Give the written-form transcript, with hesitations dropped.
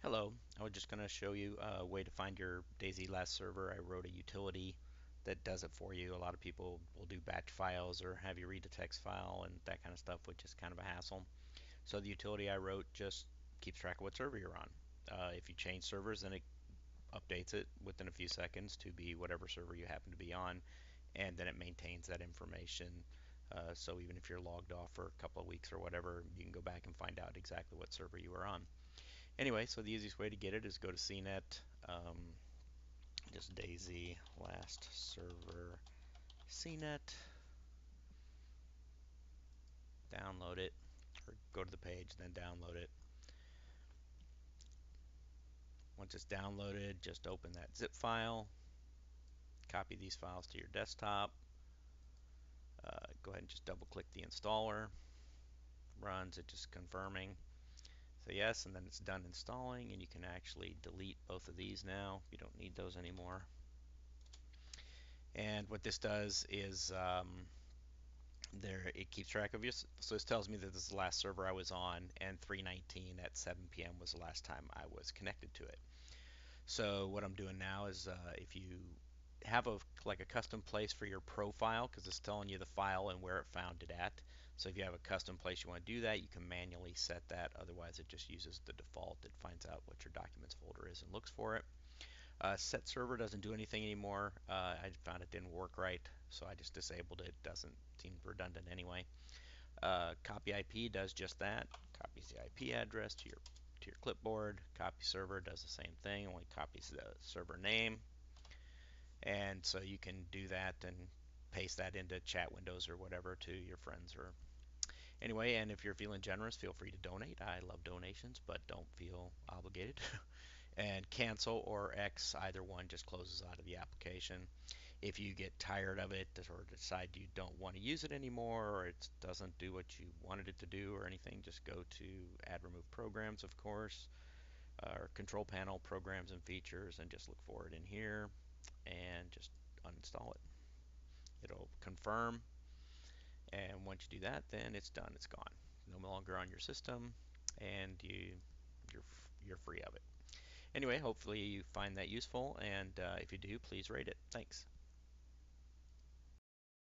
Hello, I was just going to show you a way to find your Dayz last server. I wrote a utility that does it for you. A lot of people will do batch files or have you read the text file and that kind of stuff, which is kind of a hassle. So the utility I wrote just keeps track of what server you're on. If you change servers, then it updates it within a few seconds to be whatever server you happen to be on, and then it maintains that information. So even if you're logged off for a couple of weeks or whatever, you can go back and find out exactly what server you were on. Anyway, so the easiest way to get it is go to CNET, just Dayz last server CNET, download it, or go to the page, then download it. Once it's downloaded, just open that zip file, copy these files to your desktop, go ahead and just double click the installer, runs it just confirming. So yes, and then it's done installing, and you can actually delete both of these now. You don't need those anymore. And what this does is there it keeps track of you. So this tells me that this is the last server I was on, and 3:19 at 7 p.m. was the last time I was connected to it. So what I'm doing now is if you have a custom place for your profile, because it's telling you the file and where it found it at. So if you have a custom place you want to do that, you can manually set that. Otherwise, it just uses the default. It finds out what your documents folder is and looks for it. Set server doesn't do anything anymore. I found it didn't work right, so I just disabled it. Doesn't seem redundant anyway. Copy IP does just that. Copies the IP address to your clipboard. Copy server does the same thing, only copies the server name. And so you can do that and paste that into chat windows or whatever to your friends or anyway. And if you're feeling generous, feel free to donate. I love donations, but don't feel obligated. And cancel or X, either one just closes out of the application. If you get tired of it or decide you don't want to use it anymore or it doesn't do what you wanted it to do or anything, just go to add remove programs, of course, or control panel programs and features, and just look for it in here and just uninstall it. It'll confirm, and once you do that, then it's done. It's gone. No longer on your system, and you're you're free of it. Anyway, hopefully you find that useful, and if you do, please rate it. Thanks.